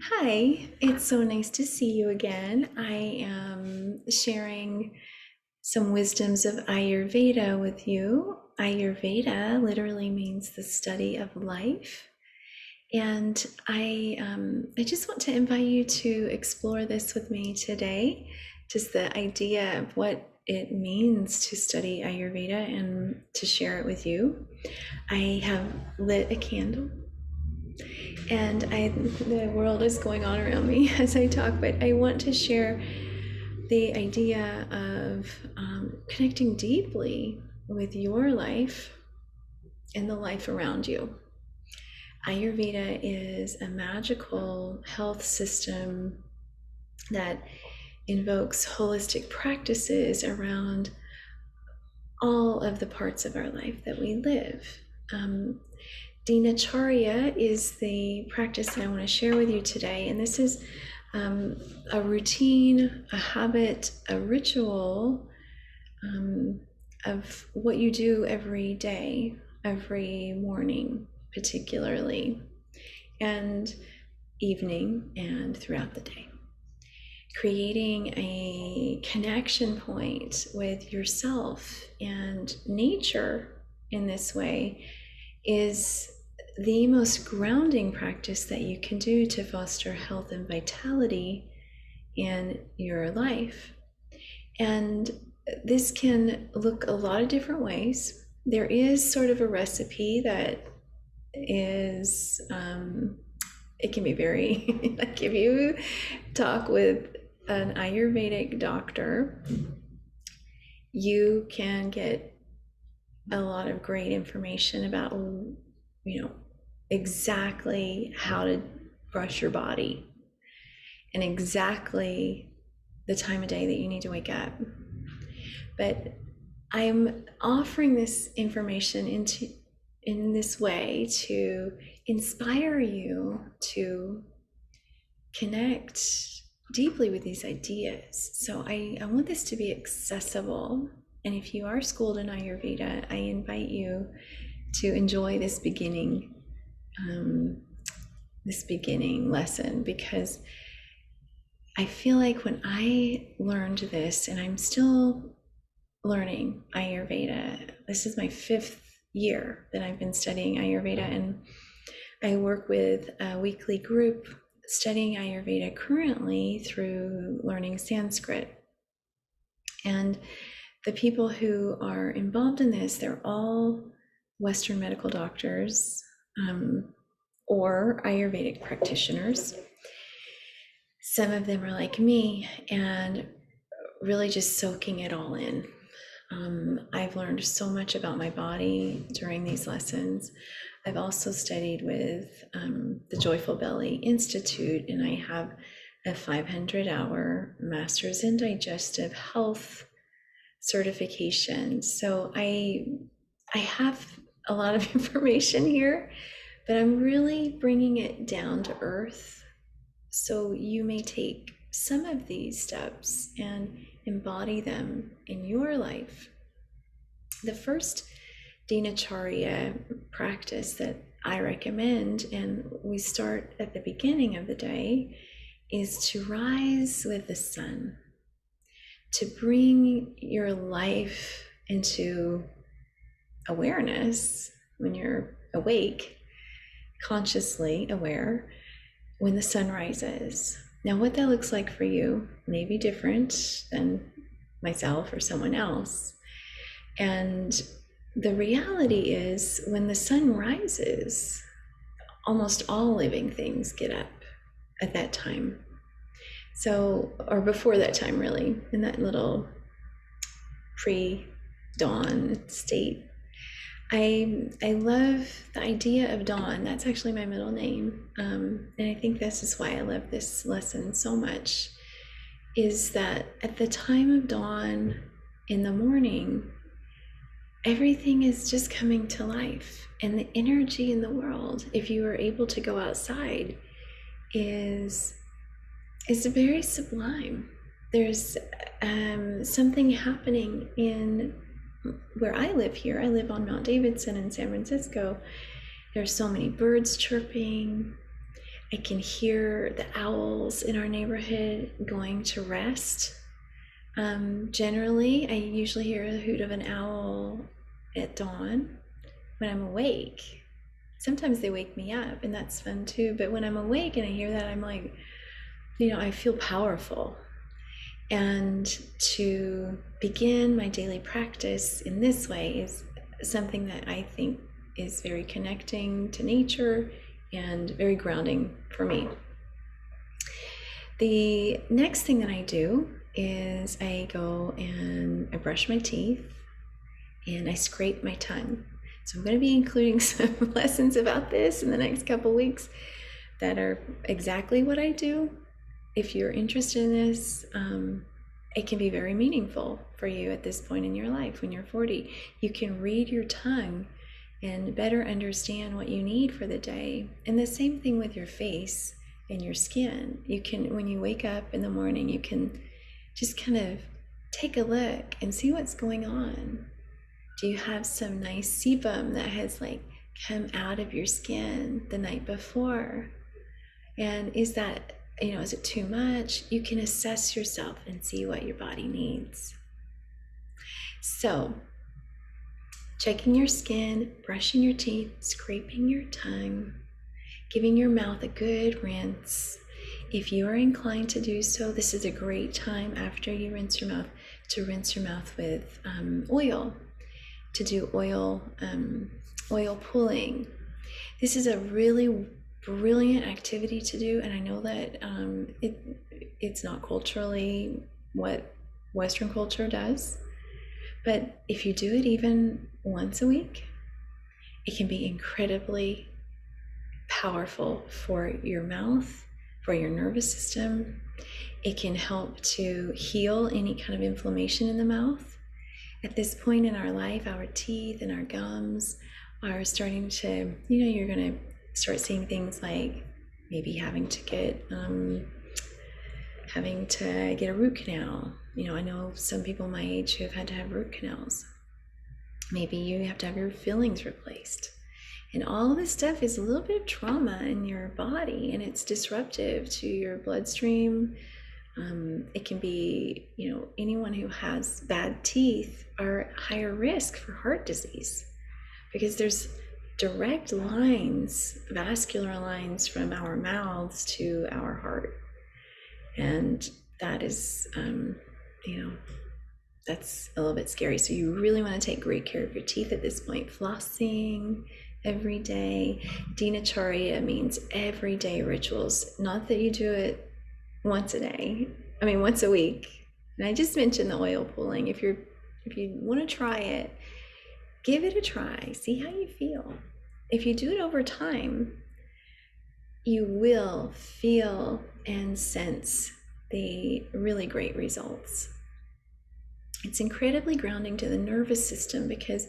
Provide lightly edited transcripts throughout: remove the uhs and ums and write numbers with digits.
Hi, it's so nice to see you again. I am sharing some wisdoms of Ayurveda with you. Ayurveda literally means the study of life. And I just want to invite you to explore this with me today, just the idea of what it means to study Ayurveda and to share it with you. I have lit a candle and the world is going on around me as I talk, but I want to share the idea of connecting deeply with your life and the life around you. Ayurveda is a magical health system that invokes holistic practices around all of the parts of our life that we live. Dinacharya is the practice that I want to share with you today, and this is a routine, a habit, a ritual of what you do every day, every morning, particularly, and evening, and throughout the day. Creating a connection point with yourself and nature in this way is the most grounding practice that you can do to foster health and vitality in your life. And this can look a lot of different ways. There is sort of a recipe that is, it can be very, like if you talk with an Ayurvedic doctor, you can get a lot of great information about, exactly how to brush your body and exactly the time of day that you need to wake up. But I'm offering this information in this way to inspire you to connect deeply with these ideas. So I want this to be accessible. And if you are schooled in Ayurveda, I invite you to enjoy this beginning lesson, because I feel like when I learned this, and I'm still learning Ayurveda, this is my 5th year that I've been studying Ayurveda, and I work with a weekly group studying Ayurveda currently through learning Sanskrit. And the people who are involved in this, they're all Western medical doctors or Ayurvedic practitioners. Some of them are like me and really just soaking it all in. I've learned so much about my body during these lessons. I've also studied with the Joyful Belly Institute, and I have a 500-hour Master's in Digestive Health certification. So I have a lot of information here, but I'm really bringing it down to earth so you may take some of these steps and embody them in your life. The first Dinacharya practice that I recommend, and we start at the beginning of the day, is to rise with the sun, to bring your life into awareness when you're awake, consciously aware, when the sun rises. Now, what that looks like for you may be different than myself or someone else. And the reality is, when the sun rises, almost all living things get up at that time. So, or before that time, really, in that little pre-dawn state. I love the idea of dawn. That's actually my middle name. And I think this is why I love this lesson so much, is that at the time of dawn in the morning, everything is just coming to life. And the energy in the world, if you are able to go outside, is very sublime. There's something happening in where I live here. I live on Mount Davidson in San Francisco. There's so many birds chirping. I can hear the owls in our neighborhood going to rest. Generally, I usually hear the hoot of an owl at dawn when I'm awake. Sometimes they wake me up, and that's fun too. But when I'm awake and I hear that, I'm like, I feel powerful. And to begin my daily practice in this way is something that I think is very connecting to nature and very grounding for me. The next thing that I do is I go and I brush my teeth and I scrape my tongue. So I'm going to be including some lessons about this in the next couple weeks that are exactly what I do. If you're interested in this, it can be very meaningful for you at this point in your life when you're 40. You can read your tongue and better understand what you need for the day. And the same thing with your face and your skin. You can, when you wake up in the morning, you can just kind of take a look and see what's going on. Do you have some nice sebum that has come out of your skin the night before? And is that, is it too much? You can assess yourself and see what your body needs. So, checking your skin, brushing your teeth, scraping your tongue, giving your mouth a good rinse. If you are inclined to do so, this is a great time after you rinse your mouth to rinse your mouth with oil, to do oil pulling. This is a really brilliant activity to do, and I know that it's not culturally what Western culture does, but if you do it even once a week, it can be incredibly powerful for your mouth, for your nervous system. It can help to heal any kind of inflammation in the mouth. At this point in our life, our teeth and our gums are starting to, you're going to start seeing things like maybe having to get a root canal. I know some people my age who have had to have root canals. Maybe you have to have your fillings replaced. And all of this stuff is a little bit of trauma in your body, and it's disruptive to your bloodstream. It can be, anyone who has bad teeth are at higher risk for heart disease because there's direct lines, vascular lines from our mouths to our heart. And that is, that's a little bit scary. So you really want to take great care of your teeth at this point. Flossing every day. Dinacharya means everyday rituals. Not that you do it once a week. And I just mentioned the oil pulling. If you want to try it, give it a try. See how you feel. If you do it over time, you will feel and sense the really great results. It's incredibly grounding to the nervous system because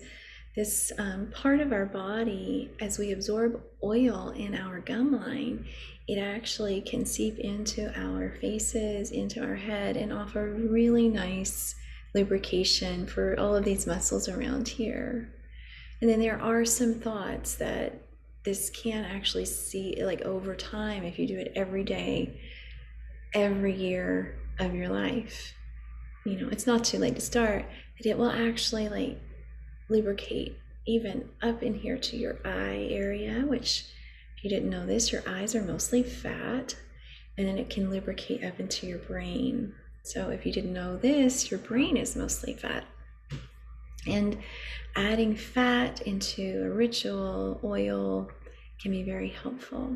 this part of our body, as we absorb oil in our gum line, it actually can seep into our faces, into our head, and offer really nice lubrication for all of these muscles around here. And then there are some thoughts that this can actually see, over time, if you do it every day, every year of your life. It's not too late to start, but it will actually lubricate even up in here to your eye area, which, if you didn't know this, your eyes are mostly fat, and then it can lubricate up into your brain. So if you didn't know this, your brain is mostly fat. And adding fat into a ritual, oil, can be very helpful.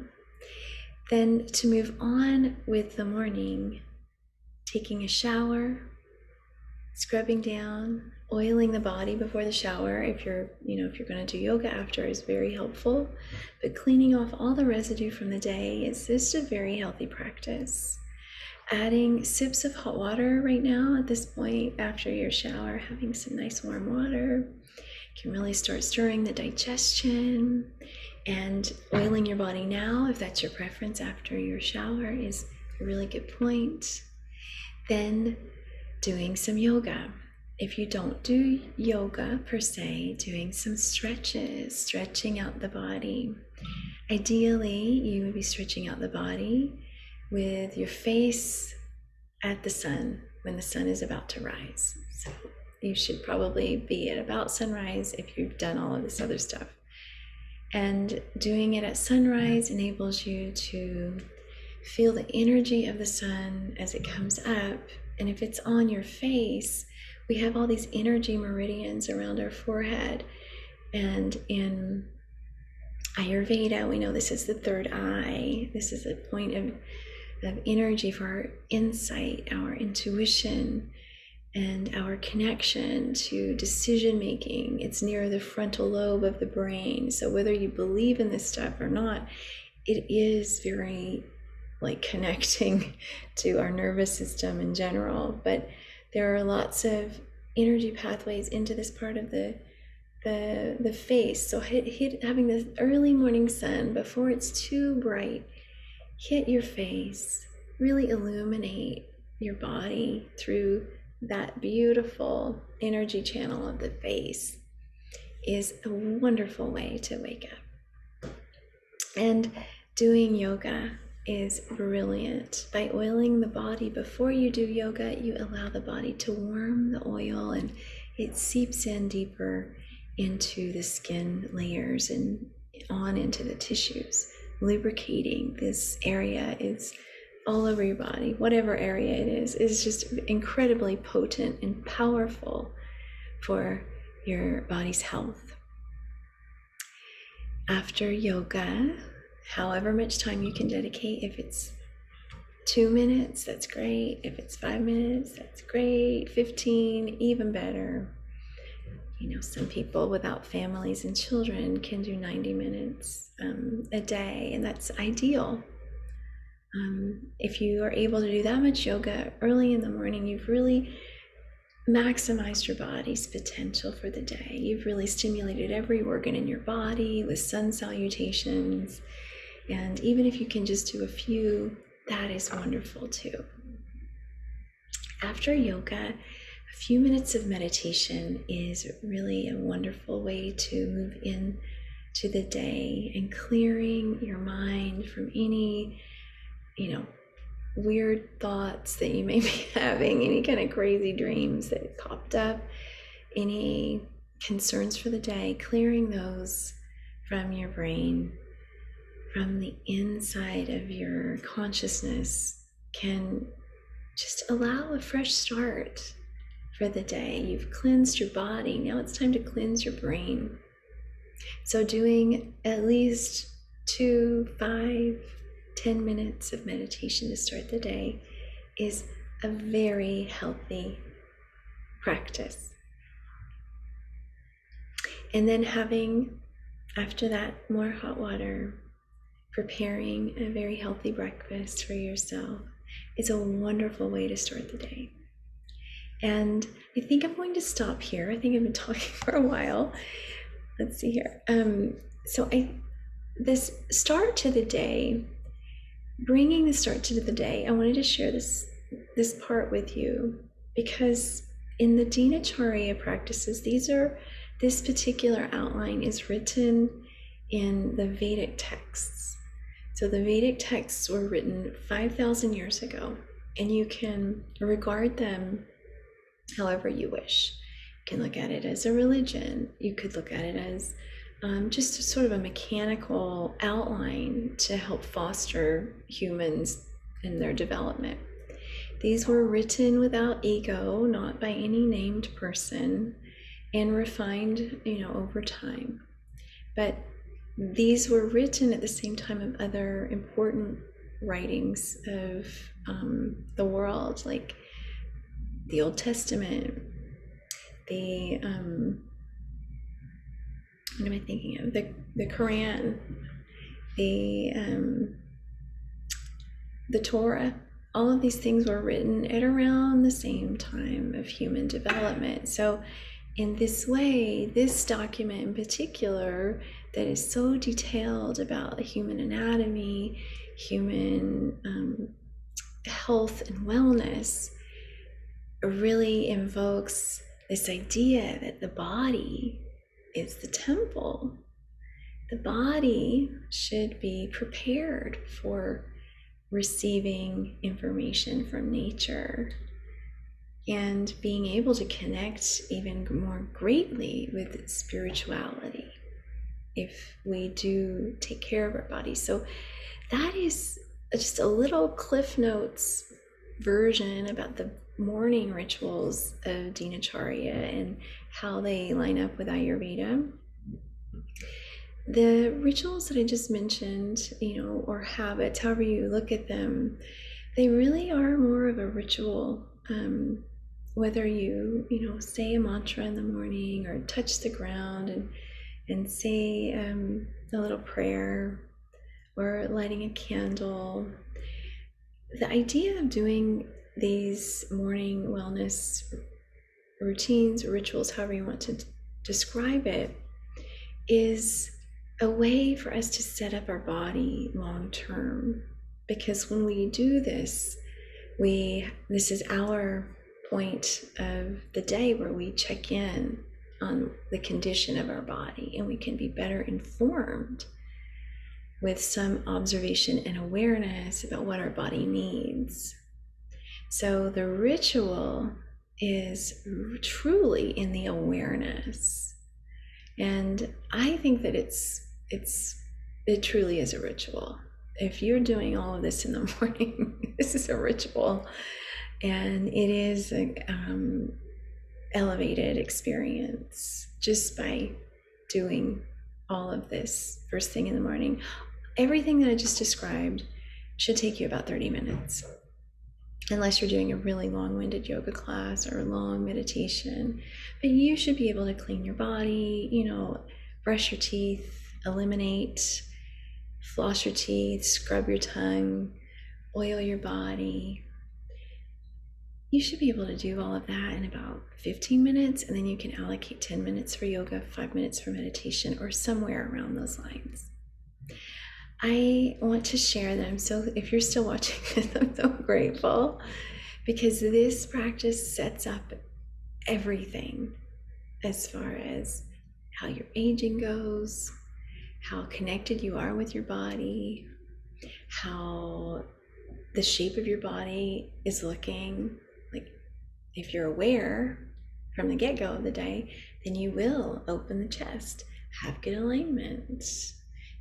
Then to move on with the morning, taking a shower, scrubbing down, oiling the body before the shower. If you're going to do yoga after, is very helpful. But cleaning off all the residue from the day is just a very healthy practice. Adding sips of hot water right now at this point after your shower, having some nice warm water can really start stirring the digestion. And oiling your body now, if that's your preference after your shower, is a really good point. Then doing some yoga. If you don't do yoga per se, doing some stretches, stretching out the body. Ideally, you would be stretching out the body with your face at the sun when the sun is about to rise. So you should probably be at about sunrise if you've done all of this other stuff. And doing it at sunrise enables you to feel the energy of the sun as it comes up. And if it's on your face, we have all these energy meridians around our forehead. And in Ayurveda, we know this is the third eye. This is a point of energy for our insight, our intuition, and our connection to decision making. It's near the frontal lobe of the brain. So whether you believe in this stuff or not, it is very like connecting to our nervous system in general. But there are lots of energy pathways into this part of the face. So having this early morning sun before it's too bright, hit your face, really illuminate your body through that beautiful energy channel of the face is a wonderful way to wake up. And doing yoga is brilliant. By oiling the body before you do yoga, you allow the body to warm the oil and it seeps in deeper into the skin layers and on into the tissues, lubricating. This area is all over your body, whatever area it is just incredibly potent and powerful for your body's health. After yoga, however much time you can dedicate, if it's 2 minutes, that's great. If it's 5 minutes, that's great. 15, even better. You know, some people without families and children can do 90 minutes a day, and that's ideal. If you are able to do that much yoga early in the morning, you've really maximized your body's potential for the day. You've really stimulated every organ in your body with sun salutations. And even if you can just do a few, that is wonderful too. After yoga, a few minutes of meditation is really a wonderful way to move into the day and clearing your mind from any weird thoughts that you may be having, any kind of crazy dreams that popped up, any concerns for the day, clearing those from your brain, from the inside of your consciousness can just allow a fresh start for the day. You've cleansed your body. Now it's time to cleanse your brain. So doing at least 2, 5, 10 minutes of meditation to start the day is a very healthy practice. And then having, after that, more hot water, preparing a very healthy breakfast for yourself is a wonderful way to start the day. And I think I'm going to stop here. I think I've been talking for a while. Let's see here. This start to the day, bringing the start to the day, I wanted to share this part with you because in the Dinacharya practices, this particular outline is written in the Vedic texts. So the Vedic texts were written 5,000 years ago, and you can regard them however you wish. You can look at it as a religion. You could look at it as just a sort of a mechanical outline to help foster humans in their development. These were written without ego, not by any named person, and refined, over time. But these were written at the same time of other important writings of the world, like the Old Testament, the what am I thinking of? The Quran, the Torah. All of these things were written at around the same time of human development. So in this way, this document in particular that is so detailed about human anatomy, human health and wellness, really invokes this idea that the body is the temple, the body should be prepared for receiving information from nature and being able to connect even more greatly with spirituality if we do take care of our body. So that is just a little Cliff Notes version about the morning rituals of Dinacharya and how they line up with Ayurveda. The rituals that I just mentioned, or habits, however you look at them, they really are more of a ritual. Whether you say a mantra in the morning or touch the ground and say a little prayer or lighting a candle. The idea of doing these morning wellness routines, rituals, however you want to describe it, is a way for us to set up our body long term. Because when we do this, this is our point of the day where we check in on the condition of our body, and we can be better informed with some observation and awareness about what our body needs. So the ritual is truly in the awareness. And I think that it truly is a ritual. If you're doing all of this in the morning, this is a ritual. And it is an elevated experience just by doing all of this first thing in the morning. Everything that I just described should take you about 30 minutes, unless you're doing a really long-winded yoga class or a long meditation. But you should be able to clean your body, brush your teeth, eliminate, floss your teeth, scrub your tongue, oil your body. You should be able to do all of that in about 15 minutes, and then you can allocate 10 minutes for yoga, 5 minutes for meditation, or somewhere around those lines. I want to share them. So if you're still watching this, I'm so grateful, because this practice sets up everything as far as how your aging goes, how connected you are with your body, how the shape of your body is looking. Like, if you're aware from the get-go of the day, then you will open the chest, have good alignment.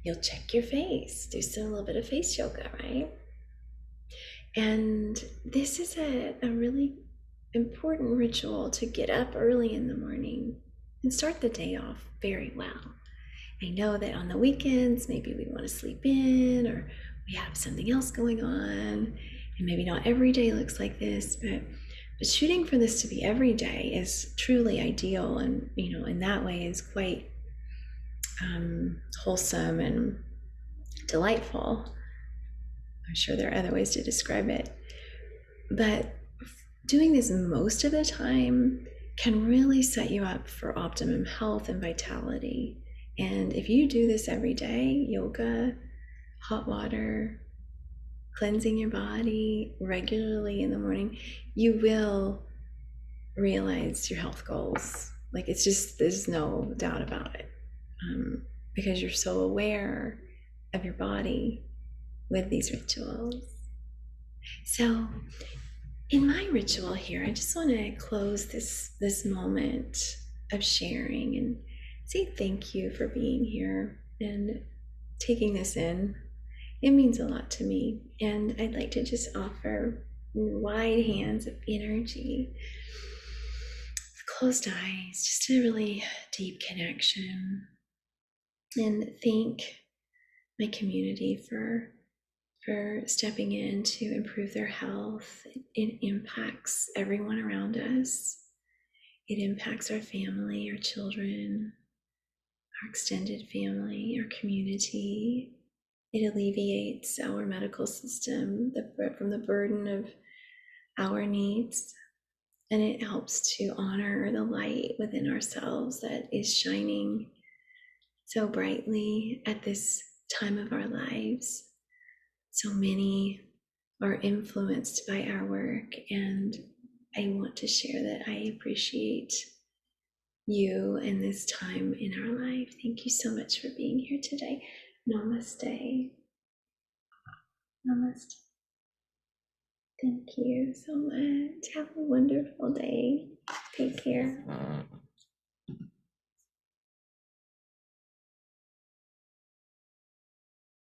You'll check your face, do a little bit of face yoga, right? And this is a really important ritual to get up early in the morning and start the day off very well. I know that on the weekends, maybe we want to sleep in, or we have something else going on, and maybe not every day looks like this, but shooting for this to be every day is truly ideal, and in that way is quite wholesome and delightful. I'm sure there are other ways to describe it, but doing this most of the time can really set you up for optimum health and vitality. And if you do this every day, yoga, hot water, cleansing your body regularly in the morning, you will realize your health goals. Like, it's just, there's no doubt about it. Because you're so aware of your body with these rituals. So in my ritual here, I just want to close this moment of sharing and say thank you for being here and taking this in. It means a lot to me, and I'd like to just offer wide hands of energy, closed eyes, just a really deep connection. And thank my community for stepping in to improve their health. It impacts everyone around us. It impacts our family, our children, our extended family, our community. It alleviates our medical system from the burden of our needs. And it helps to honor the light within ourselves that is shining so brightly at this time of our lives. So many are influenced by our work, and I want to share that I appreciate you and this time in our life. Thank you so much for being here today. Namaste. Namaste. Thank you so much. Have a wonderful day.